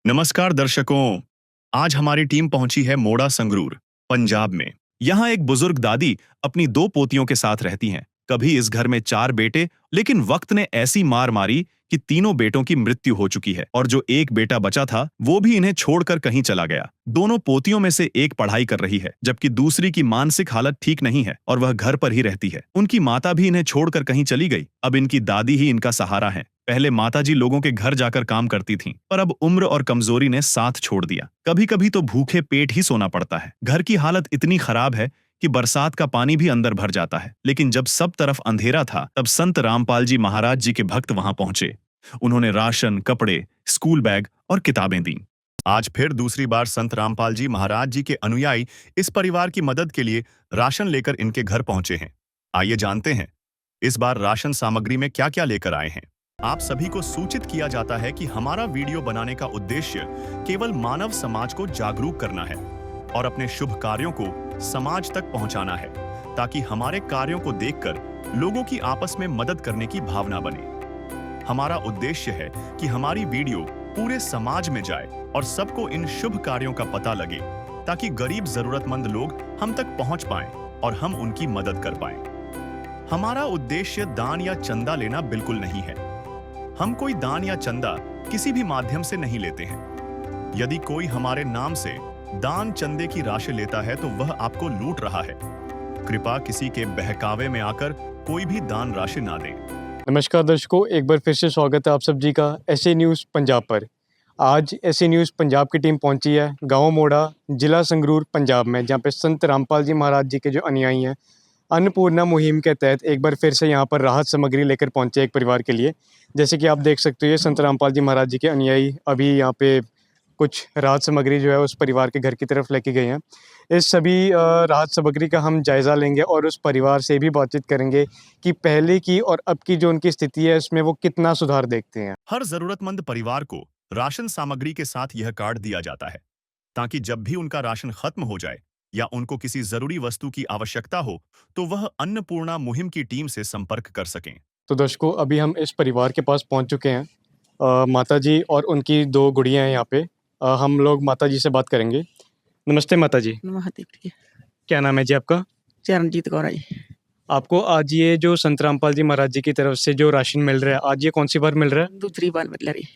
नमस्कार दर्शकों। आज हमारी टीम पहुंची है मोड़ा संगरूर, पंजाब में। यहाँ एक बुजुर्ग दादी अपनी दो पोतियों के साथ रहती हैं। कभी इस घर में 4 बेटे, लेकिन वक्त ने ऐसी मार मारी कि तीनों बेटों की मृत्यु हो चुकी है और जो एक बेटा बचा था वो भी इन्हें छोड़कर कहीं चला गया। दोनों पोतियों में से एक पढ़ाई कर रही है, जबकि दूसरी की मानसिक हालत ठीक नहीं है और वह घर पर ही रहती है। उनकी माता भी इन्हें छोड़कर कहीं चली गई। अब इनकी दादी ही इनका सहारा है। पहले माताजी लोगों के घर जाकर काम करती थीं, पर अब उम्र और कमजोरी ने साथ छोड़ दिया। कभी कभी तो भूखे पेट ही सोना पड़ता है। घर की हालत इतनी खराब है कि बरसात का पानी भी अंदर भर जाता है। लेकिन जब सब तरफ अंधेरा था, तब संत रामपाल जी महाराज जी के भक्त वहां पहुंचे। उन्होंने राशन, कपड़े, स्कूल बैग और किताबें दी। आज फिर दूसरी बार संत रामपाल जी महाराज जी के अनुयायी इस परिवार की मदद के लिए राशन लेकर इनके घर पहुंचे हैं। आइए जानते हैं इस बार राशन सामग्री में क्या क्या लेकर आए हैं। आप सभी को सूचित किया जाता है कि हमारा वीडियो बनाने का उद्देश्य केवल मानव समाज को जागरूक करना है और अपने शुभ कार्यों को समाज तक पहुंचाना है, ताकि हमारे कार्यों को देखकर लोगों की आपस में मदद करने की भावना बने। हमारा उद्देश्य है कि हमारी वीडियो पूरे समाज में जाए और सबको इन शुभ कार्यों का पता लगे, ताकि गरीब जरूरतमंद लोग हम तक पहुंच पाएं और हम उनकी मदद कर पाएं। हमारा उद्देश्य दान या चंदा लेना बिल्कुल नहीं है। हम कोई दान या चंदा किसी भी माध्यम से नहीं लेते हैं। यदि कोई हमारे नाम से दान चंदे की राशि लेता है तो वह आपको लूट रहा है। कृपया किसी के बहकावे में आकर कोई भी दान राशि ना दें। नमस्कार दर्शकों, एक बार फिर से स्वागत है आप सब जी का एसए न्यूज़ पंजाब पर। आज एसए न्यूज़ पंजाब की टीम पहुंची है गांव मोड़ा, जिला संगरूर, पंजाब में, जहां पे संत रामपाल जी महाराज जी के जो अनुयायी हैं अन्नपूर्णा मुहिम के तहत एक बार फिर से यहां पर राहत सामग्री लेकर पहुंचे एक परिवार के लिए। जैसे कि आप देख सकते हो, ये संत रामपाल जी महाराज जी के अनुयायी अभी यहाँ पे कुछ राहत सामग्री जो है उस परिवार के घर की तरफ लेके गए हैं। इस सभी राहत सामग्री का हम जायज़ा लेंगे और उस परिवार से भी बातचीत करेंगे कि पहले की और अब की जो उनकी स्थिति है उसमें वो कितना सुधार देखते हैं। हर जरूरतमंद परिवार को राशन सामग्री के साथ यह कार्ड दिया जाता है, ताकि जब भी उनका राशन खत्म हो जाए या उनको किसी जरूरी वस्तु की आवश्यकता हो तो वह अन्नपूर्णा मुहिम की टीम से संपर्क कर सकें। तो दर्शकों, अभी हम इस परिवार के पास पहुंच चुके हैं। माता जी और उनकी 2 गुड़ियाँ हैं यहाँ पे। हम लोग माता जी से बात करेंगे। नमस्ते माता जी। नमस्ते जी। क्या नाम है जी आपका? चरणजीत कौर है जी। आपको आज ये जो संत रामपाल जी महाराज जी की तरफ से जो राशन मिल रहा है, आज ये कौन सी बार मिल रहा है? दूसरी बार मिल रही।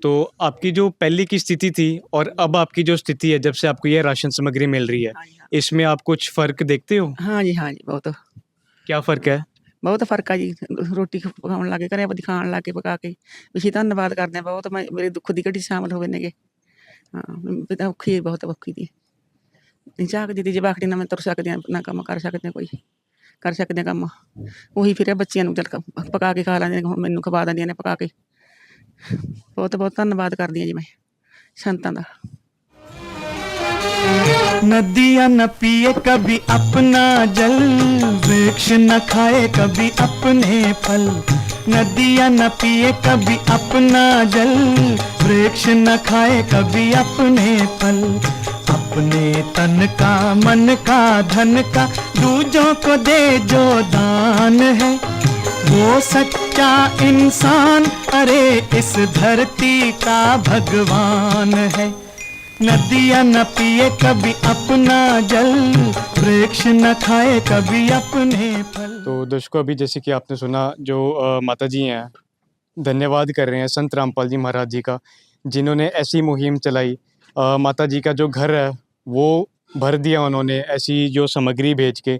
तो आपकी जो पहले की स्थिति थी और अब आपकी जो स्थिति है, जब से आपको ये राशन सामग्री मिल रही है, हाँ जी, हाँ। इसमें आप कुछ फ़र्क देखते हो? हाँ जी, हाँ जी, बहुत क्या फ़र्क है? बहुत फर्क है जी। रोटी पकाउण लागे, घरे दिखाण लागे पका के। ਅਸੀਂ ਧੰਨਵਾਦ ਕਰਦੇ ਹਾਂ ਬਹੁਤ। ਮੈਂ ਮੇਰੇ ਦੁੱਖ ਦੀ ਘੜੀ ਸ਼ਾਮਲ ਹੋਵੇ ਨੇਗੇ। ਹਾਂ, ਮੈਂ ਔਖੀ ਬਹੁਤ ਔਖੀ ਦੀ। ਨਹੀਂ ਝਾਕਦੀ ਦੀ ਜਵਾਕੜੀ ਨਾਲ ਮੈਂ ਤੁਰ ਸਕਦੀ ਹਾਂ, ਨਾ ਕੰਮ ਕਰ ਸਕਦੇ ਹਾਂ ਕੋਈ। ਕਰ ਸਕਦੇ ਹਾਂ ਕੰਮ। ਉਹੀ ਫਿਰ ਬੱਚਿਆਂ ਨੂੰ ਚੱਲ ਪਕਾ ਕੇ ਖਾ ਲੈਂਦੇ ਨੇ, ਹੁਣ ਮੈਨੂੰ ਖਵਾ ਦਿੰਦੀਆਂ ਨੇ ਪਕਾ ਕੇ। ਬਹੁਤ ਬਹੁਤ ਧੰਨਵਾਦ ਕਰਦੀ ਹਾਂ ਜੀ ਮੈਂ ਸੰਤਾਂ ਦਾ। नदियाँ न पिए कभी अपना जल, वृक्ष न खाए कभी अपने फल। नदियाँ न पिए कभी अपना जल, वृक्ष न खाए कभी अपने फल। अपने तन का, मन का, धन का दूजों को दे जो दान है, वो सच्चा इंसान, अरे इस धरती का भगवान है। नदियाँ न पिए कभी अपना जल, वृक्ष न खाए कभी अपने फल। तो दर्शकों, अभी जैसे कि आपने सुना, जो माता जी हैं धन्यवाद कर रहे हैं संत रामपाल जी महाराज जी का, जिन्होंने ऐसी मुहिम चलाई। माता जी का जो घर है वो भर दिया उन्होंने ऐसी जो सामग्री भेज के।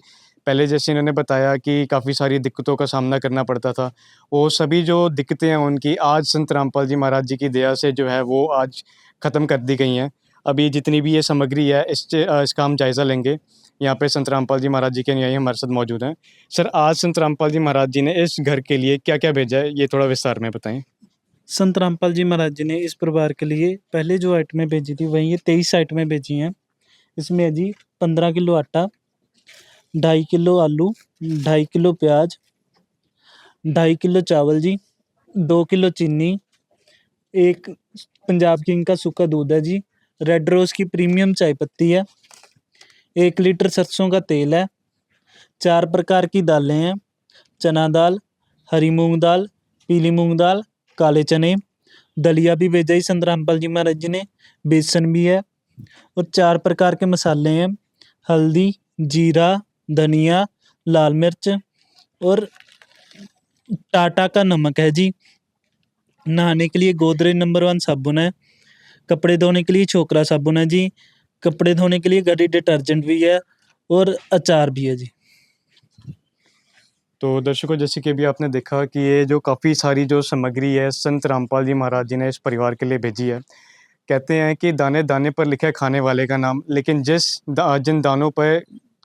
पहले जैसे इन्होंने बताया कि काफ़ी सारी दिक्कतों का सामना करना पड़ता था, वो सभी जो दिक्कतें हैं उनकी आज संत रामपाल जी महाराज जी की दया से जो है वो आज ख़त्म कर दी गई हैं। अभी जितनी भी ये सामग्री है इसका हम जायज़ा लेंगे। यहाँ पे संत रामपाल जी महाराज जी के अनुयायी हमारे साथ मौजूद हैं। सर, आज संत रामपाल जी महाराज जी ने इस घर के लिए क्या-क्या भेजा है, ये थोड़ा विस्तार में बताएं। संत रामपाल जी महाराज जी ने इस परिवार के लिए पहले जो आइटमें भेजी थी वही ये 23 आइटमें भेजी हैं। इसमें है जी 15 किलो आटा, 2.5 किलो आलू, 2.5 किलो प्याज, 2.5 किलो चावल जी, 2 किलो चीनी, एक पंजाब किंग का सूखा दूध है जी, रेड रोज़ की प्रीमियम चाय पत्ती है, 1 लीटर सरसों का तेल है, 4 प्रकार की दालें हैं, चना दाल, हरी मूंग दाल, पीली मूंग दाल, काले चने, दलिया भी भेजा ही संत रामपाल जी महाराज जी ने, बेसन भी है और 4 प्रकार के मसाले हैं, हल्दी, जीरा, धनिया, लाल मिर्च और टाटा का नमक है जी। नहाने के लिए गोदरेज नंबर 1 साबुन है, कपड़े धोने के लिए छोकरा साबुन है जी, कपड़े धोने के लिए घड़ी डिटर्जेंट भी है और अचार भी है जी। तो दर्शकों, जैसे कि अभी आपने देखा कि ये जो काफ़ी सारी जो सामग्री है संत रामपाल जी महाराज जी ने इस परिवार के लिए भेजी है। कहते हैं कि दाने दाने पर लिखा है खाने वाले का नाम, लेकिन जिन दानों पर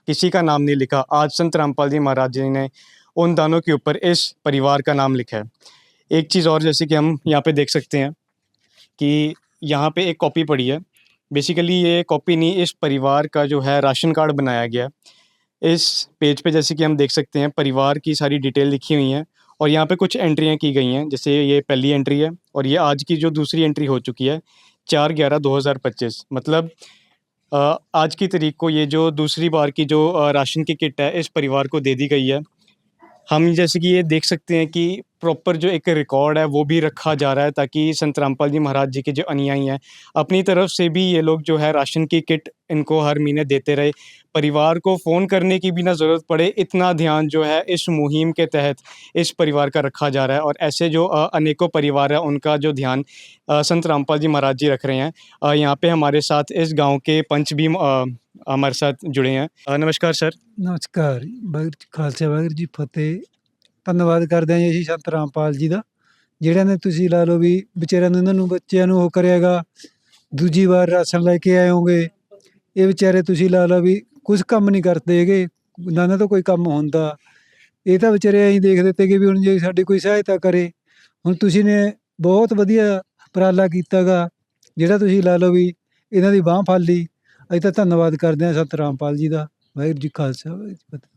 किसी का नाम नहीं लिखा, आज संत रामपाल जी महाराज जी ने उन दानों के ऊपर इस परिवार का नाम लिखा है। एक चीज़ और, जैसे कि हम यहाँ पे देख सकते हैं कि यहाँ पे एक कॉपी पड़ी है। बेसिकली ये कॉपी नहीं, इस परिवार का जो है राशन कार्ड बनाया गया है। इस पेज पे जैसे कि हम देख सकते हैं परिवार की सारी डिटेल लिखी हुई हैं और यहाँ पे कुछ एंट्रियाँ की गई हैं। जैसे ये पहली एंट्री है और ये आज की जो दूसरी एंट्री हो चुकी है 4/11/2025, मतलब आज की तारीख को ये जो दूसरी बार की जो राशन की किट है इस परिवार को दे दी गई है। हम जैसे कि ये देख सकते हैं कि प्रॉपर जो एक रिकॉर्ड है वो भी रखा जा रहा है, ताकि संत रामपाल जी महाराज जी के जो अनुयायी हैं अपनी तरफ से भी ये लोग जो है राशन की किट इनको हर महीने देते रहे। परिवार को फ़ोन करने की भी ना ज़रूरत पड़े, इतना ध्यान जो है इस मुहिम के तहत इस परिवार का रखा जा रहा है। और ऐसे जो अनेकों परिवार है उनका जो ध्यान संत रामपाल जी महाराज जी रख रहे हैं। यहाँ पे हमारे साथ इस गाँव के पंच भी हमारे साथ जुड़े हैं। नमस्कार सर। ਨਮਸਕਾਰ ਵਾਹਿਗੁਰੂ ਜੀ ਖਾਲਸਾ ਵਾਹਿਗੁਰੂ ਜੀ ਫਤਿਹ। ਧੰਨਵਾਦ ਕਰਦੇ ਹਾਂ ਜੀ ਅਸੀਂ ਸੰਤ ਰਾਮਪਾਲ ਜੀ ਦਾ, ਜਿਹੜਿਆਂ ਨੇ ਤੁਸੀਂ ਲਾ ਲਓ ਵੀ ਵਿਚਾਰਿਆਂ ਨੂੰ ਇਹਨਾਂ ਨੂੰ ਬੱਚਿਆਂ ਨੂੰ ਉਹ ਕਰਿਆ ਗਾ, ਦੂਜੀ ਵਾਰ ਰਾਸ਼ਨ ਲੈ ਕੇ ਆਏ ਹੋਗੇ। ਇਹ ਵਿਚਾਰੇ ਤੁਸੀਂ ਲਾ ਲਓ ਵੀ ਕੁਛ ਕੰਮ ਨਹੀਂ ਕਰਦੇ ਹੈਗੇ, ਨਾ ਇਹਨਾਂ ਤੋਂ ਕੋਈ ਕੰਮ ਹੁੰਦਾ। ਇਹ ਤਾਂ ਵਿਚਾਰੇ ਐਂ ਹੀ ਦੇਖ ਦਿੱਤੇ ਕਿ ਵੀ ਹੁਣ ਜੇ ਸਾਡੀ ਕੋਈ ਸਹਾਇਤਾ ਕਰੇ। ਹੁਣ ਤੁਸੀਂ ਨੇ ਬਹੁਤ ਵਧੀਆ ਉਪਰਾਲਾ ਕੀਤਾ ਗਾ, ਜਿਹੜਾ ਤੁਸੀਂ ਲਾ ਲਓ ਵੀ ਇਹਨਾਂ ਦੀ ਬਾਂਹ ਫੜ ਲਈ। ਅਸੀਂ ਤਾਂ ਧੰਨਵਾਦ ਕਰਦੇ ਹਾਂ ਸੰਤ ਰਾਮਪਾਲ ਜੀ ਦਾ। वाहिगुरू जी खालसा वाहिगुरू जी फतेह।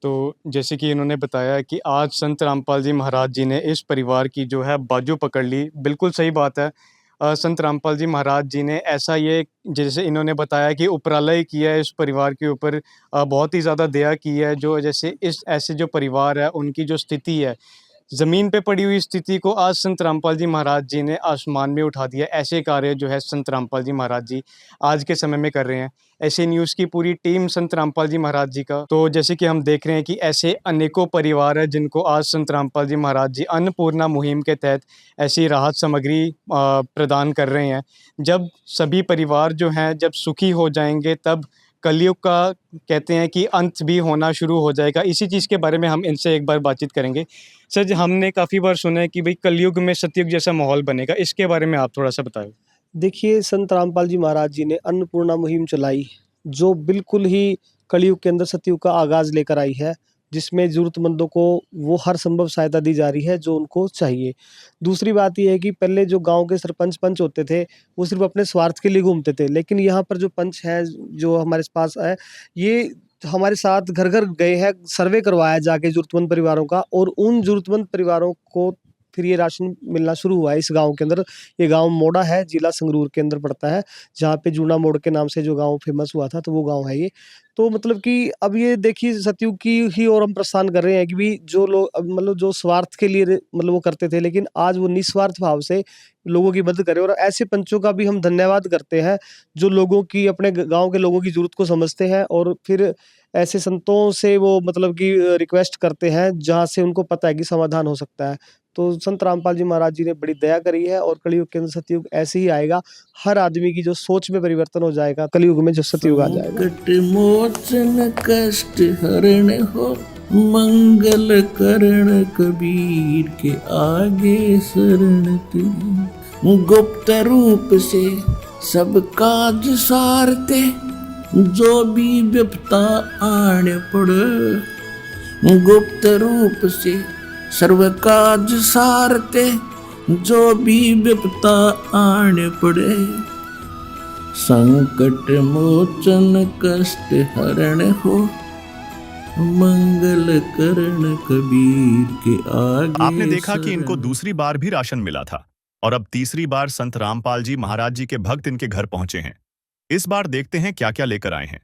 तो जैसे कि इन्होंने बताया कि आज संत रामपाल जी महाराज जी ने इस परिवार की जो है बाजू पकड़ ली। बिल्कुल सही बात है। संत रामपाल जी महाराज जी ने ऐसा ये, जैसे इन्होंने बताया कि उपराला ही किया है इस परिवार के ऊपर, बहुत ही ज़्यादा दया की है। जो जैसे इस ऐसे जो परिवार है उनकी जो स्थिति है, ज़मीन पे पड़ी हुई स्थिति को आज संत रामपाल जी महाराज जी ने आसमान में उठा दिया। ऐसे कार्य जो है संत रामपाल जी महाराज जी आज के समय में कर रहे हैं। ऐसे न्यूज़ की पूरी टीम संत रामपाल जी महाराज जी का। तो जैसे कि हम देख रहे हैं कि ऐसे अनेकों परिवार है जिनको आज संत रामपाल जी महाराज जी अन्नपूर्णा मुहिम के तहत ऐसी राहत सामग्री प्रदान कर रहे हैं। जब सभी परिवार जो हैं जब सुखी हो जाएंगे, तब कलयुग का कहते हैं कि अंत भी होना शुरू हो जाएगा। इसी चीज़ के बारे में हम इनसे एक बार बातचीत करेंगे। सर जी, हमने काफ़ी बार सुना है कि भाई कलयुग में सतयुग जैसा माहौल बनेगा, इसके बारे में आप थोड़ा सा बताएं। देखिए, संत रामपाल जी महाराज जी ने अन्नपूर्णा मुहिम चलाई, जो बिल्कुल ही कलयुग के अंदर सतयुग का आगाज़ लेकर आई है, जिसमें ज़रूरतमंदों को वो हर संभव सहायता दी जा रही है जो उनको चाहिए। दूसरी बात ये है कि पहले जो गाँव के सरपंच पंच होते थे, वो सिर्फ़ अपने स्वार्थ के लिए घूमते थे, लेकिन यहाँ पर जो पंच हैं, जो हमारे पास है, ये हमारे साथ घर-घर गए हैं, सर्वे करवाया जाके ज़रूरतमंद परिवारों का, और उन ज़रूरतमंद परिवारों को फिर ये राशन मिलना शुरू हुआ है इस गाँव के अंदर। ये गाँव मोड़ा है, जिला संगरूर के अंदर पड़ता है, जहाँ पे जूना मोड़ के नाम से जो गाँव फेमस हुआ था, तो वो गाँव है ये। तो मतलब कि अब ये देखिए सतयुग की ही ओर हम प्रस्थान कर रहे हैं कि भी जो लोग अब मतलब जो स्वार्थ के लिए मतलब वो करते थे, लेकिन आज वो निस्वार्थ भाव से लोगों की मदद करें। और ऐसे पंचों का भी हम धन्यवाद करते हैं, जो लोगों की, अपने गाँव के लोगों की ज़रूरत को समझते हैं, और फिर ऐसे संतों से वो मतलब कि रिक्वेस्ट करते हैं, जहाँ से उनको पता है कि समाधान हो सकता है। तो संत रामपाल जी महाराज जी ने बड़ी दया करी है, और कलयुग के अंदर सतयुग ऐसे ही आएगा। हर आदमी की जो सोच में परिवर्तन हो जाएगा, कलयुग में जो सतयुग आ जाएगा। संकट मोचन कष्ट हरण हो, मंगल करण कबीर के आगे शरण तेरी। गुप्त रूप से सब काज सारते, जो भी विपता आने पड़े। गुप्त रूप से सर्व काज सारते, जो भी विपता आने पड़े। संकट मोचन कष्ट हरण हो, मंगल करण कबीर के आगे। आपने देखा कि इनको दूसरी बार भी राशन मिला था और अब तीसरी बार संत रामपाल जी महाराज जी के भक्त इनके घर पहुंचे हैं। इस बार देखते हैं क्या क्या लेकर आए हैं।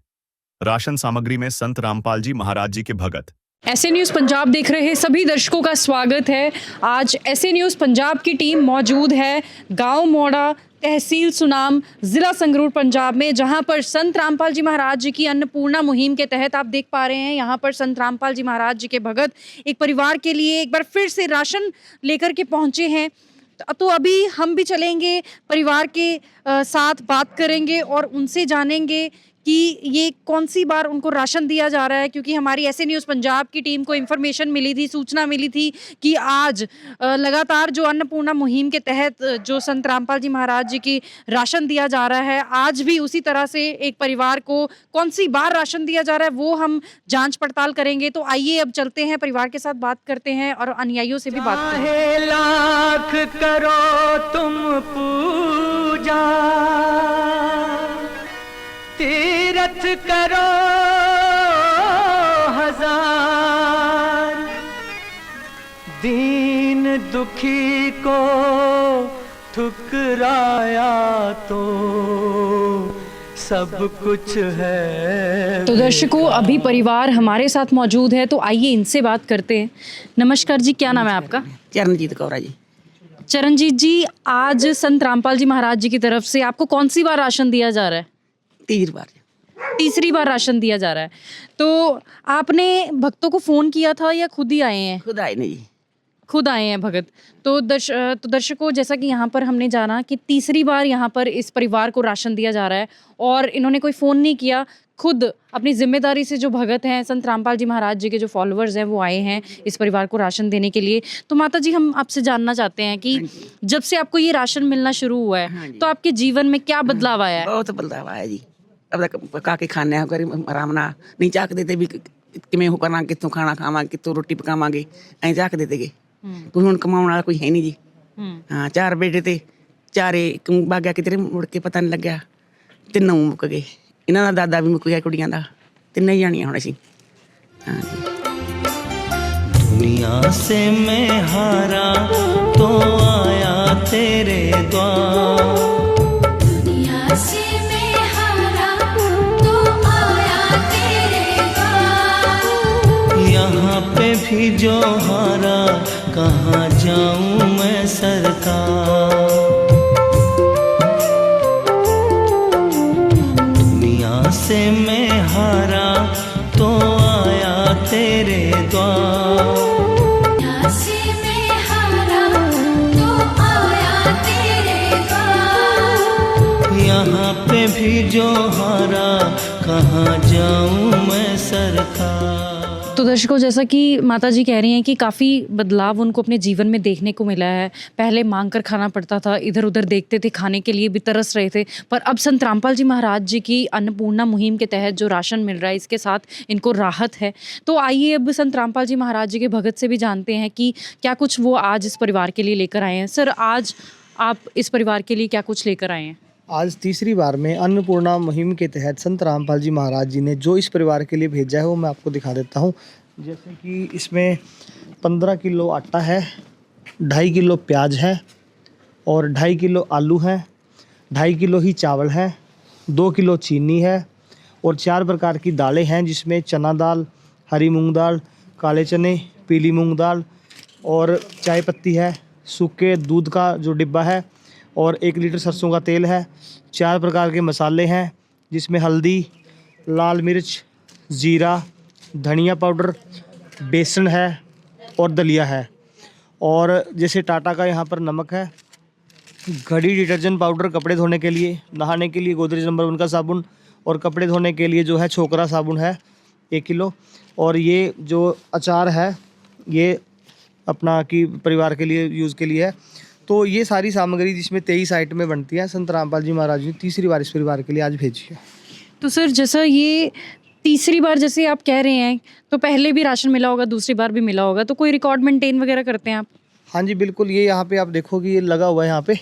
राशन सामग्री में संत रामपाल जी महाराज जी के भगत ऐसे न्यूज़ पंजाब देख रहे सभी दर्शकों का स्वागत है। आज ऐसे न्यूज़ पंजाब की टीम मौजूद है गांव मोड़ा, तहसील सुनाम, ज़िला संगरूर पंजाब में, जहां पर संत रामपाल जी महाराज जी की अन्नपूर्णा मुहिम के तहत आप देख पा रहे हैं यहां पर संत रामपाल जी महाराज जी के भगत एक परिवार के लिए एक बार फिर से राशन लेकर के पहुंचे हैं। तो अभी हम भी चलेंगे, परिवार के साथ बात करेंगे और उनसे जानेंगे कि ये कौन सी बार उनको राशन दिया जा रहा है, क्योंकि हमारी ऐसे न्यूज़ पंजाब की टीम को इन्फॉर्मेशन मिली थी, सूचना मिली थी कि आज लगातार जो अन्नपूर्णा मुहिम के तहत जो संत रामपाल जी महाराज जी की राशन दिया जा रहा है, आज भी उसी तरह से एक परिवार को कौन सी बार राशन दिया जा रहा है वो हम जांच पड़ताल करेंगे। तो आइए अब चलते हैं, परिवार के साथ बात करते हैं और अनुयायियों से भी बात करते हैं। चाहे लाख करो तुम पूजा, तीरथ करो हजार, दीन दुखी को ठुकराया तो सब कुछ है। तो दर्शकों, अभी परिवार हमारे साथ मौजूद है, तो आइए इनसे बात करते हैं। नमस्कार जी, क्या नाम है आपका? चरणजीत कौर जी। चरणजीत जी, आज संत रामपाल जी महाराज जी की तरफ से आपको कौन सी बार राशन दिया जा रहा है? तीसरी बार राशन दिया जा रहा है। तो आपने भक्तों को फोन किया था या खुद ही आए हैं? खुद आए नहीं जी। खुद आए हैं भगत। तो दर्शकों, जैसा कि यहाँ पर हमने जाना कि तीसरी बार यहाँ पर इस परिवार को राशन दिया जा रहा है और इन्होंने कोई फ़ोन नहीं किया, खुद अपनी जिम्मेदारी से जो भगत हैं, संत रामपाल जी महाराज जी के जो फॉलोअर्स हैं, वो आए हैं इस परिवार को राशन देने के लिए। तो माता जी, हम आपसे जानना चाहते हैं कि जब से आपको ये राशन मिलना शुरू हुआ है तो आपके जीवन में क्या बदलाव आया है? बहुत बदलाव आया जी। अब तक पका के खाने आराम ना नहीं झाक देते भी किमें हो करना, कितों खाना खावांगे, कितों रोटी पकावांगे, ऐ झाक देते गए। कोई हुण कमाउण वाला कोई है नहीं जी। हाँ, 4 बेटे थे, चारे बाग्या कितने मुड़ के पता नहीं लग्या, तिन्नों मुक गए। इन्हां दा दादा भी मुक गया, कुड़ियां दा तिन्ने ही जानियां हुण असीं। हाँ जी। दुनिया से मैं हारा तो आया तेरे द्वार, दुनिया से मैं हारा तो आया तेरे द्वार, यहाँ पे भी जो हारा कहाँ जाऊँ मैं सरकार। दुनिया से मैं हारा तो आया तेरे द्वार, दुनिया से मैं हारा तो आया तेरे द्वार, यहाँ पे भी जो हारा कहाँ जाऊँ मैं सरकार। तो दर्शकों, जैसा कि माता जी कह रही हैं कि काफ़ी बदलाव उनको अपने जीवन में देखने को मिला है। पहले मांग कर खाना पड़ता था, इधर उधर देखते थे, खाने के लिए भी तरस रहे थे, पर अब संत रामपाल जी महाराज जी की अन्नपूर्णा मुहिम के तहत जो राशन मिल रहा है, इसके साथ इनको राहत है। तो आइए अब संत रामपाल जी महाराज जी के भगत से भी जानते हैं कि क्या कुछ वो आज इस परिवार के लिए लेकर आए हैं। सर, आज आप इस परिवार के लिए क्या कुछ लेकर आए हैं? आज तीसरी बार में अन्नपूर्णा मुहिम के तहत संत रामपाल जी महाराज जी ने जो इस परिवार के लिए भेजा है वो मैं आपको दिखा देता हूँ। जैसे कि इसमें 15 किलो आटा है, 2.5 किलो प्याज है और 2.5 किलो आलू है, 2.5 किलो ही चावल है, 2 किलो चीनी है और 4 प्रकार की दालें हैं, जिसमें चना दाल, हरी मूंग दाल, काले चने, पीली मूंग दाल और चाय पत्ती है, सूखे दूध का जो डिब्बा है और 1 लीटर सरसों का तेल है। 4 प्रकार के मसाले हैं, जिसमें हल्दी, लाल मिर्च, जीरा, धनिया पाउडर, बेसन है और दलिया है। और जैसे टाटा का यहाँ पर नमक है, घड़ी डिटर्जेंट पाउडर कपड़े धोने के लिए, नहाने के लिए गोदरेज नंबर 1 का साबुन और कपड़े धोने के लिए जो है छोकरा साबुन है 1 किलो। और ये जो अचार है ये अपना कि परिवार के लिए यूज़ के लिए है। तो ये सारी सामग्री जिसमें 23 आइटमें बनती हैं, संत रामपाल जी महाराज जी ने तीसरी बार इस परिवार के लिए आज भेजी है। तो सर, जैसा ये तीसरी बार जैसे आप कह रहे हैं, तो पहले भी राशन मिला होगा, दूसरी बार भी मिला होगा, तो कोई रिकॉर्ड मेंटेन वगैरह करते हैं आप? हाँ जी बिल्कुल, ये यहाँ पे आप देखो कि ये लगा हुआ है यहाँ पे,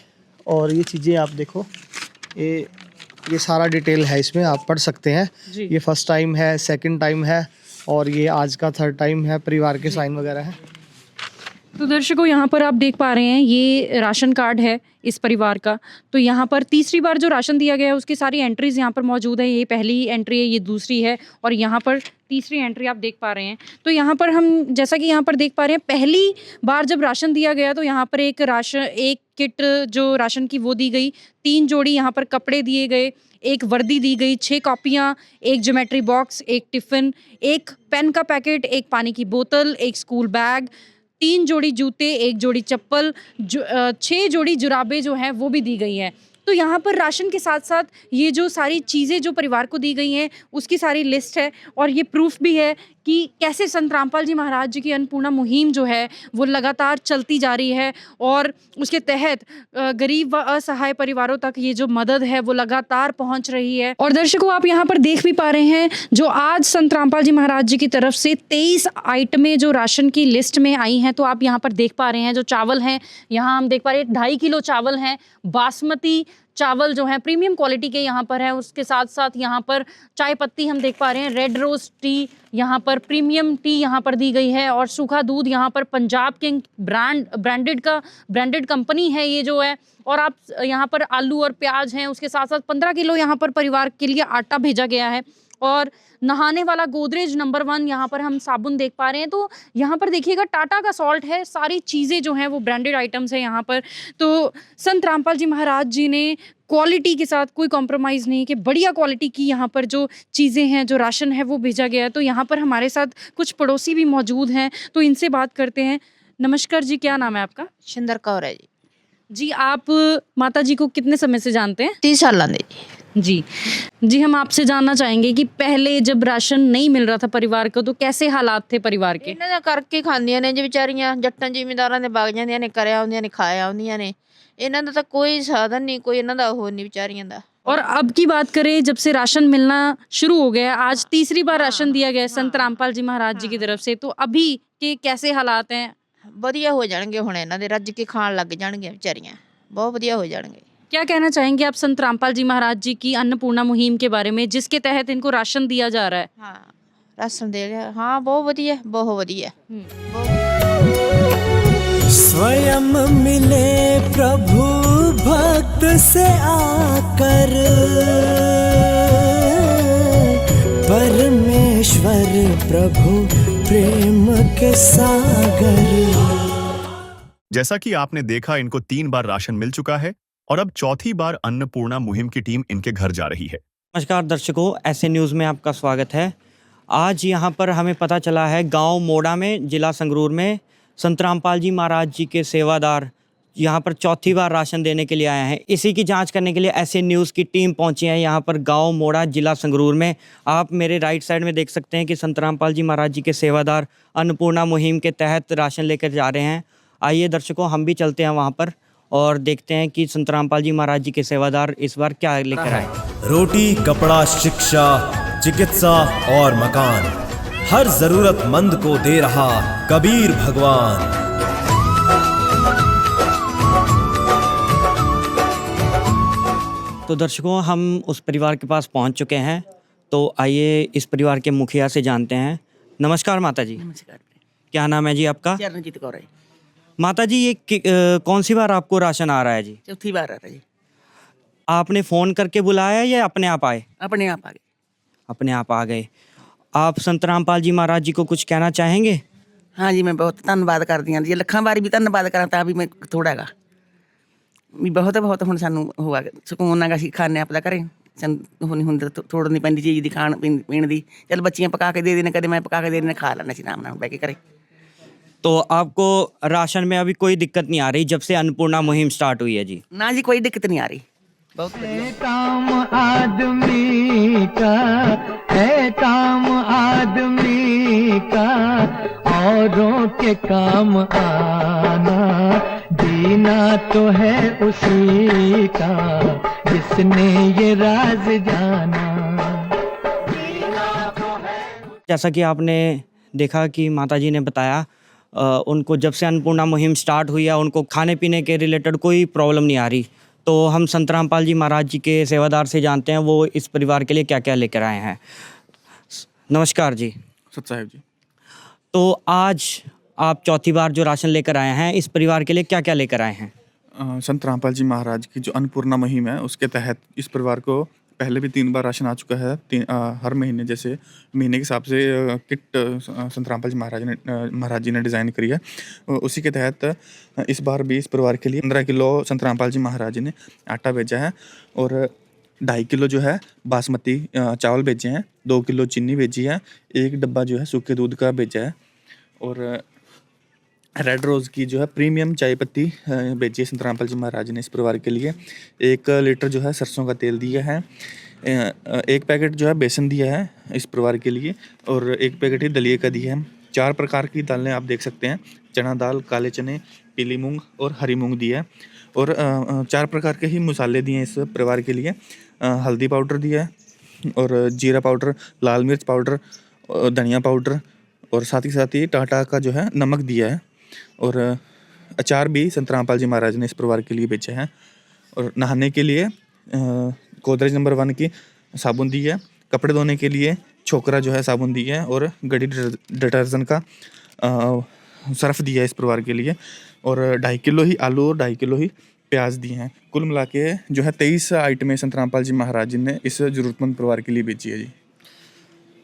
और ये चीज़ें आप देखो, ये सारा डिटेल है इसमें, आप पढ़ सकते हैं। ये फर्स्ट टाइम है, सेकंड टाइम है और ये आज का 3rd टाइम है। परिवार के साइन वगैरह हैं। तो दर्शकों यहाँ पर आप देख पा रहे हैं ये राशन कार्ड है इस परिवार का। तो यहाँ पर तीसरी बार जो राशन दिया गया है उसकी सारी एंट्रीज यहाँ पर मौजूद है। ये पहली एंट्री है, ये दूसरी है और यहाँ पर तीसरी एंट्री आप देख पा रहे हैं। तो यहाँ पर हम जैसा कि यहाँ पर देख पा रहे हैं पहली बार जब राशन दिया गया तो यहाँ पर एक किट जो राशन की वो दी गई, 3 जोड़ी यहाँ पर कपड़े दिए गए, एक वर्दी दी गई, 6 कॉपियाँ, एक ज्योमेट्री बॉक्स, एक टिफ़िन, एक पेन का पैकेट, एक पानी की बोतल, एक स्कूल बैग, 3 जोड़ी जूते, 1 जोड़ी चप्पल, 6 जोड़ी जुराबें जो हैं वो भी दी गई हैं। तो यहाँ पर राशन के साथ साथ ये जो सारी चीज़ें जो परिवार को दी गई हैं उसकी सारी लिस्ट है और ये प्रूफ भी है कि कैसे संत रामपाल जी महाराज जी की अन्नपूर्णा मुहिम जो है वो लगातार चलती जा रही है और उसके तहत गरीब व असहाय परिवारों तक ये जो मदद है वो लगातार पहुंच रही है। और दर्शकों आप यहाँ पर देख भी पा रहे हैं जो आज संत रामपाल जी महाराज जी की तरफ से 23 आइटमें जो राशन की लिस्ट में आई हैं। तो आप यहाँ पर देख पा रहे हैं जो चावल हैं, यहाँ हम देख पा रहे हैं 2.5 किलो चावल हैं, बासमती चावल जो है प्रीमियम क्वालिटी के यहाँ पर है। उसके साथ साथ यहाँ पर चाय पत्ती हम देख पा रहे हैं, रेड रोज टी यहाँ पर प्रीमियम टी यहाँ पर दी गई है और सूखा दूध यहाँ पर पंजाब किंग ब्रांडेड कंपनी है ये जो है। और आप यहाँ पर आलू और प्याज हैं, उसके साथ साथ 15 किलो यहाँ पर परिवार के लिए आटा भेजा गया है और नहाने वाला गोदरेज नंबर 1 यहाँ पर हम साबुन देख पा रहे हैं। तो यहाँ पर देखिएगा टाटा का सॉल्ट है, सारी चीज़ें जो हैं वो ब्रांडेड आइटम्स हैं यहाँ पर। तो संत रामपाल जी महाराज जी ने क्वालिटी के साथ कोई कॉम्प्रोमाइज़ नहीं कि बढ़िया क्वालिटी की यहाँ पर जो चीज़ें हैं, जो राशन है वो भेजा गया है। तो यहाँ पर हमारे साथ कुछ पड़ोसी भी मौजूद हैं, तो इनसे बात करते हैं। नमस्कार जी, क्या नाम है आपका? शिंदर कौर है जी। जी, आप माता जी को कितने समय से जानते हैं? 30 साल दे जी। जी, हम आपसे जानना चाहेंगे कि पहले जब राशन नहीं मिल रहा था परिवार को तो कैसे हालात थे परिवार के? ਇਹਨਾਂ ਦਾ ਕਰਕੇ ਖਾਂਦੀਆਂ ਨੇ ਜੀ ਵਿਚਾਰੀਆਂ, ਜੱਟਾਂ ਜ਼ਿਮੀਂਦਾਰਾਂ ਦੇ ਵਗ ਜਾਂਦੀਆਂ ਨੇ, ਕਰਿਆ ਆਉਂਦੀਆਂ ਨੇ, ਖਾਇਆ ਆਉਂਦੀਆਂ ਨੇ। ਇਹਨਾਂ ਦਾ ਤਾਂ ਕੋਈ ਸਾਧਨ ਨਹੀਂ, ਕੋਈ ਇਹਨਾਂ ਦਾ ਉਹ ਨਹੀਂ ਵਿਚਾਰੀਆਂ ਦਾ। और अब की बात करें जब से राशन मिलना शुरू हो गया, आज तीसरी बार राशन दिया गया है संत रामपाल जी महाराज जी की तरफ से, तो अभी के कैसे हालात हैं? ਵਧੀਆ ਹੋ ਜਾਣਗੇ ਹੁਣ, ਇਹਨਾਂ ਦੇ ਰੱਜ ਕੇ ਖਾਣ ਲੱਗ ਜਾਣਗੀਆਂ ਵਿਚਾਰੀਆਂ, ਬਹੁਤ ਵਧੀਆ ਹੋ ਜਾਣਗੇ। क्या कहना चाहेंगे आप संत रामपाल जी महाराज जी की अन्नपूर्णा मुहिम के बारे में, जिसके तहत इनको राशन दिया जा रहा है? ਹਾਂ ਰਾਸ਼ਨ ਦੇ ਰਿਹਾ, ਹਾਂ ਬਹੁਤ ਵਧੀਆ, ਬਹੁਤ ਵਧੀਆ। स्वयं मिले प्रभु भक्त से आकर, परमेश्वर प्रभु प्रेम के सागर। जैसा कि आपने देखा इनको 3 बार राशन मिल चुका है और अब चौथी बार अन्नपूर्णा मुहिम की टीम इनके घर जा रही है। नमस्कार दर्शकों, ऐसे न्यूज़ में आपका स्वागत है। आज यहाँ पर हमें पता चला है गांव मोड़ा में, जिला संगरूर में संत रामपाल जी महाराज जी के सेवादार यहाँ पर चौथी बार राशन देने के लिए आए हैं। इसी की जांच करने के लिए ऐसे न्यूज़ की टीम पहुँची है यहाँ पर गांव मोड़ा, जिला संगरूर में। आप मेरे राइट साइड में देख सकते हैं कि संत रामपाल जी महाराज जी के सेवादार अन्नपूर्णा मुहिम के तहत राशन लेकर जा रहे हैं। आइए दर्शकों, हम भी चलते हैं वहाँ पर और देखते हैं कि संत रामपाल जी महाराज जी के सेवादार इस बार क्या लेकर आए। रोटी, कपड़ा, शिक्षा, चिकित्सा और मकान, हर जरूरतमंद को दे रहा कबीर भगवान। तो दर्शकों, हम उस परिवार के पास पहुंच चुके हैं, तो आइए इस परिवार के मुखिया से जानते हैं। नमस्कार माता जी। नमस्कार। क्या नाम है जी आपका? चरणजीत कौर है। माता जी, ये कौन सी बार आपको राशन आ रहा है जी? चौथी बार आ रहा है जी। आपने फ़ोन करके बुलाया या अपने आप आए? अपने आप आ गए। अपने आप आ गए। आप संत रामपाल जी महाराज जी को कुछ कहना चाहेंगे? हाँ जी, मैं बहुत धन्यवाद करदी हाँ जी, ਲੱਖਾਂ ਵਾਰੀ भी धन्यवाद करा ਤਾਂ भी मैं थोड़ा ਹੈਗਾ ਵੀ ਬਹੁਤ ਹੁਣ ਸਾਨੂੰ ਹੋਆ ਸਕੂਨ ਨਾਲ ਅਸੀਂ ਖਾਣੇ ਆਪਦਾ ਘਰੇ, ਸਾਨੂੰ ਹੁਣ ਹੁੰਦਾ ਥੋੜ ਨਹੀਂ ਪੈਂਦੀ ਚੀਜ਼ ਦੀ ਖਾਣ ਪੀਣ ਦੀ। ਚੱਲ ਬੱਚੀਆਂ ਪਕਾ ਕੇ ਦੇ ਦੇਣ, ਕਦੇ ਮੈਂ ਪਕਾ ਕੇ ਦੇ ਦੇਣ, ਖਾ ਲੈਣਾ ਸੀ ਆਰਾਮ ਨਾਲ ਬਹਿ ਕੇ ਘਰੇ। तो आपको राशन में अभी कोई दिक्कत नहीं आ रही जब से अन्नपूर्णा मुहिम स्टार्ट हुई है जी? ना जी, कोई दिक्कत नहीं आ रही। बहुत काम आदमी का है, काम आदमी का औरों के काम आना, जीना तो है उसी का जिसने ये राज जाना। जैसा कि आपने देखा कि माताजी ने बताया, उनको जब से अन्नपूर्णा मुहिम स्टार्ट हुई है उनको खाने पीने के रिलेटेड कोई प्रॉब्लम नहीं आ रही। तो हम संत रामपाल जी महाराज जी के सेवादार से जानते हैं वो इस परिवार के लिए क्या क्या लेकर आए हैं। नमस्कार जी। सत साहिब जी। तो आज आप चौथी बार जो राशन लेकर आए हैं, इस परिवार के लिए क्या क्या लेकर आए हैं? संत रामपाल जी महाराज की जो अन्नपूर्णा मुहिम है उसके तहत इस परिवार को पहले भी 3 बार राशन आ चुका है। हर महीने जैसे महीने के हिसाब से किट संत रामपाल जी महाराज जी ने डिज़ाइन करी है। उसी के तहत इस बार भी इस परिवार के लिए 15 किलो संत रामपाल जी महाराज जी ने आटा भेजा है और 2.5 किलो जो है बासमती चावल भेजे हैं, 2 किलो चीनी भेजी है, 1 डब्बा जो है सूखे दूध का भेजा है और रेड रोज़ की जो है प्रीमियम चाय पत्ती भेजी है संत रामपाल जी महाराज ने इस परिवार के लिए। 1 लीटर जो है सरसों का तेल दिया है, 1 पैकेट जो है बेसन दिया है इस परिवार के लिए और 1 पैकेट ही दलिए का दिया है। 4 प्रकार की दालें आप देख सकते हैं, चना दाल, काले चने, पीली मूंग और हरी मूंग दिया है और 4 प्रकार के ही मसाले दिए हैं इस परिवार के लिए। हल्दी पाउडर दिया है और जीरा पाउडर, लाल मिर्च पाउडर, धनिया पाउडर और साथ ही टाटा का जो है नमक दिया है और अचार भी संत रामपाल जी महाराज ने इस परिवार के लिए बेचा है और नहाने के लिए गोदरेज नंबर 1 की साबुन दी है, कपड़े धोने के लिए छोकरा जो है साबुन दी है और गड़ी डिटर्जेंट का सर्फ दिया है इस परिवार के लिए और 2.5 किलो ही आलू और 2.5 किलो ही प्याज दिए हैं। कुल मिला के जो है 23 आइटमें संत रामपाल जी महाराज जी ने इस ज़रूरतमंद परिवार के लिए बेची है जी।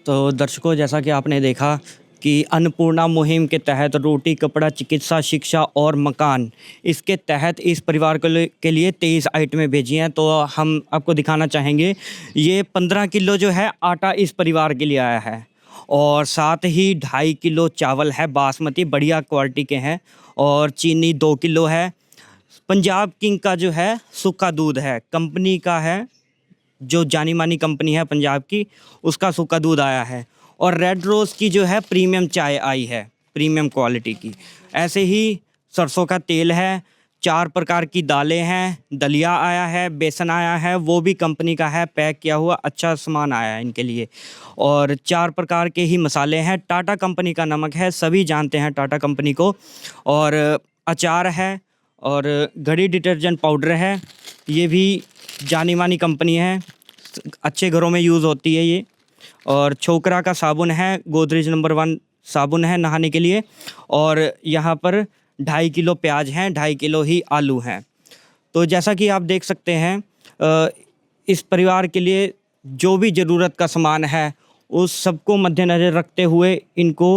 तो दर्शकों, जैसा कि आपने देखा कि अन्नपूर्णा मुहिम के तहत रोटी, कपड़ा, चिकित्सा, शिक्षा और मकान, इसके तहत इस परिवार के लिए 23 आइटमें भेजी हैं। तो हम आपको दिखाना चाहेंगे, ये 15 किलो जो है आटा इस परिवार के लिए आया है और साथ ही 2.5 किलो चावल है बासमती, बढ़िया क्वालिटी के हैं और चीनी 2 किलो है। पंजाब किंग का जो है सूखा दूध है, कंपनी का है, जो जानी मानी कंपनी है पंजाब की, उसका सूखा दूध आया है और रेड रोज़ की जो है प्रीमियम चाय आई है, प्रीमियम क्वालिटी की। ऐसे ही सरसों का तेल है, 4 प्रकार की दालें हैं, दलिया आया है, बेसन आया है, वो भी कंपनी का है, पैक किया हुआ अच्छा सामान आया है इनके लिए और 4 प्रकार के ही मसाले हैं। टाटा कंपनी का नमक है, सभी जानते हैं टाटा कंपनी को और अचार है और घड़ी डिटर्जेंट पाउडर है, ये भी जानी मानी कंपनी है, अच्छे घरों में यूज़ होती है ये। और छोकरा का साबुन है, गोदरेज नंबर 1 साबुन है नहाने के लिए और यहाँ पर 2.5 किलो प्याज हैं, 2.5 किलो ही आलू हैं। तो जैसा कि आप देख सकते हैं, इस परिवार के लिए जो भी ज़रूरत का सामान है उस सबको मद्देनज़र रखते हुए इनको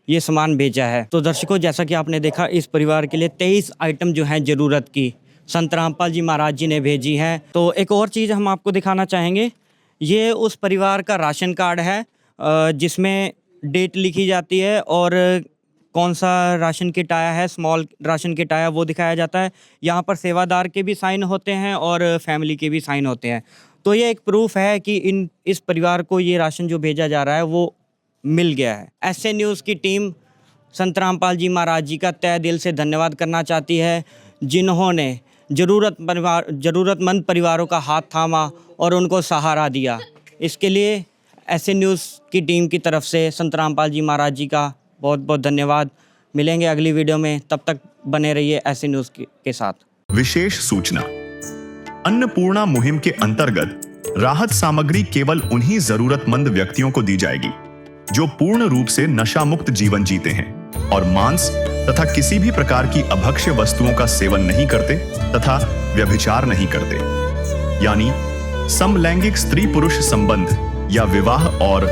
ये सामान भेजा है। तो दर्शकों, जैसा कि आपने देखा, इस परिवार के लिए 23 आइटम जो हैं ज़रूरत की संत रामपाल जी महाराज जी ने भेजी हैं। तो एक और चीज़ हम आपको दिखाना चाहेंगे, ये उस परिवार का राशन कार्ड है जिसमें डेट लिखी जाती है और कौन सा राशन किट आया है, स्मॉल राशन किट आया, वो दिखाया जाता है। यहाँ पर सेवादार के भी साइन होते हैं और फैमिली के भी साइन होते हैं। तो ये एक प्रूफ है कि इस परिवार को ये राशन जो भेजा जा रहा है वो मिल गया है। एसए न्यूज़ की टीम संत रामपाल जी महाराज जी का तहे दिल से धन्यवाद करना चाहती है, जिन्होंने ज़रूरतमंद परिवारों का हाथ थामा और उनको सहारा दिया। इसके लिए एसए न्यूज़ की टीम की तरफ से संत रामपाल जी महाराज जी का बहुत बहुत धन्यवाद। मिलेंगे अगली वीडियो में, तब तक बने रहिए एसए न्यूज़ के साथ। विशेष सूचना, अन्नपूर्णा मुहिम के अंतर्गत राहत सामग्री केवल उन्हीं जरूरतमंद व्यक्तियों को दी जाएगी जो पूर्ण रूप से नशा मुक्त जीवन जीते हैं और मांस तथा किसी भी प्रकार की अभक्ष्य वस्तुओं का सेवन नहीं करते तथा व्यभिचार नहीं करते, यानी समलैंगिक स्त्री पुरुष संबंध या विवाह और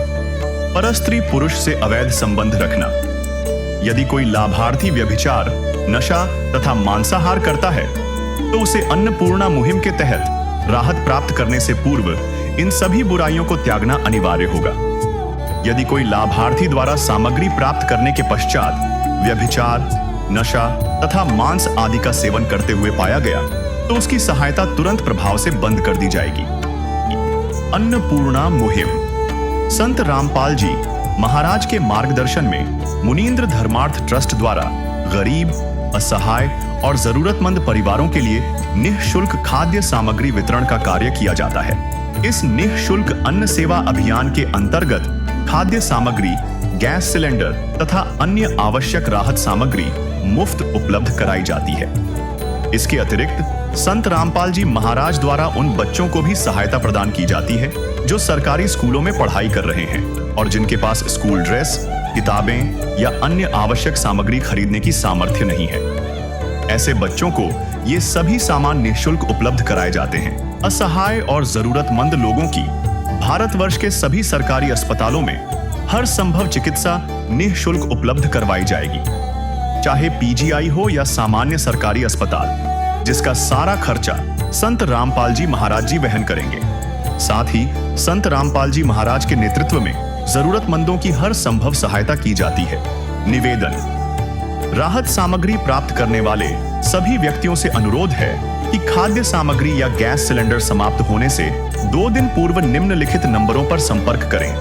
परस्त्री पुरुष से अवैध संबंध रखना। यदि कोई लाभार्थी व्यभिचार, नशा तथा मांसाहार करता है तो उसे अन्नपूर्णा मुहिम के तहत राहत प्राप्त करने से पूर्व इन सभी बुराइयों को त्यागना अनिवार्य होगा। यदि कोई लाभार्थी द्वारा सामग्री प्राप्त करने के पश्चात व्यभिचार, नशा तथा मांस आदि का सेवन करते हुए पाया गया तो उसकी सहायता तुरंत प्रभाव से बंद कर दी जाएगी। अन्नपूर्णा मुहिम संत रामपाल जी महाराज के मार्गदर्शन में मुनीन्द्र धर्मार्थ ट्रस्ट द्वारा गरीब, असहाय और जरूरतमंद परिवारों के लिए निःशुल्क खाद्य सामग्री वितरण का कार्य किया जाता है। इस निःशुल्क अन्न सेवा अभियान के अंतर्गत खाद्य सामग्री, गैस सिलेंडर तथा अन्य आवश्यक राहत सामग्री मुफ्त उपलब्ध कराई जाती है। इसके अतिरिक्त संत रामपाल जी महाराज द्वारा उन बच्चों को भी सहायता प्रदान की जाती है जो सरकारी स्कूलों में पढ़ाई कर रहे हैं और जिनके पास स्कूल ड्रेस, किताबें या अन्य आवश्यक सामग्री खरीदने की सामर्थ्य नहीं है। ऐसे बच्चों को ये सभी सामान निःशुल्क उपलब्ध कराए जाते हैं। असहाय और जरूरतमंद लोगों की भारतवर्ष के सभी सरकारी अस्पतालों में हर संभव चिकित्सा निःशुल्क उपलब्ध करवाई जाएगी, चाहे पीजीआई हो या सामान्य सरकारी अस्पताल, जिसका सारा खर्चा संत रामपाल जी महाराज जी वहन करेंगे। साथ ही संत रामपाल जी महाराज के नेतृत्व में जरूरतमंदों की हर संभव सहायता की जाती है। निवेदन: राहत सामग्री प्राप्त करने वाले सभी व्यक्तियों से अनुरोध है कि खाद्य सामग्री या गैस सिलेंडर समाप्त होने से 2 दिन पूर्व निम्नलिखित नंबरों पर संपर्क करें,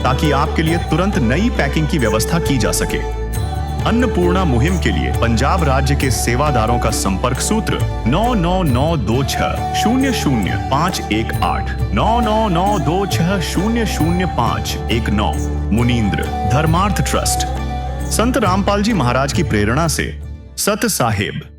ताकि आपके लिए तुरंत नई पैकिंग की व्यवस्था की जा सके। अन्नपूर्णा मुहिम के लिए पंजाब राज्य के सेवादारों का संपर्क सूत्र 9992600518 9992600519। मुनींद्र धर्मार्थ ट्रस्ट। संत रामपाल जी महाराज की प्रेरणा से सत साहेब।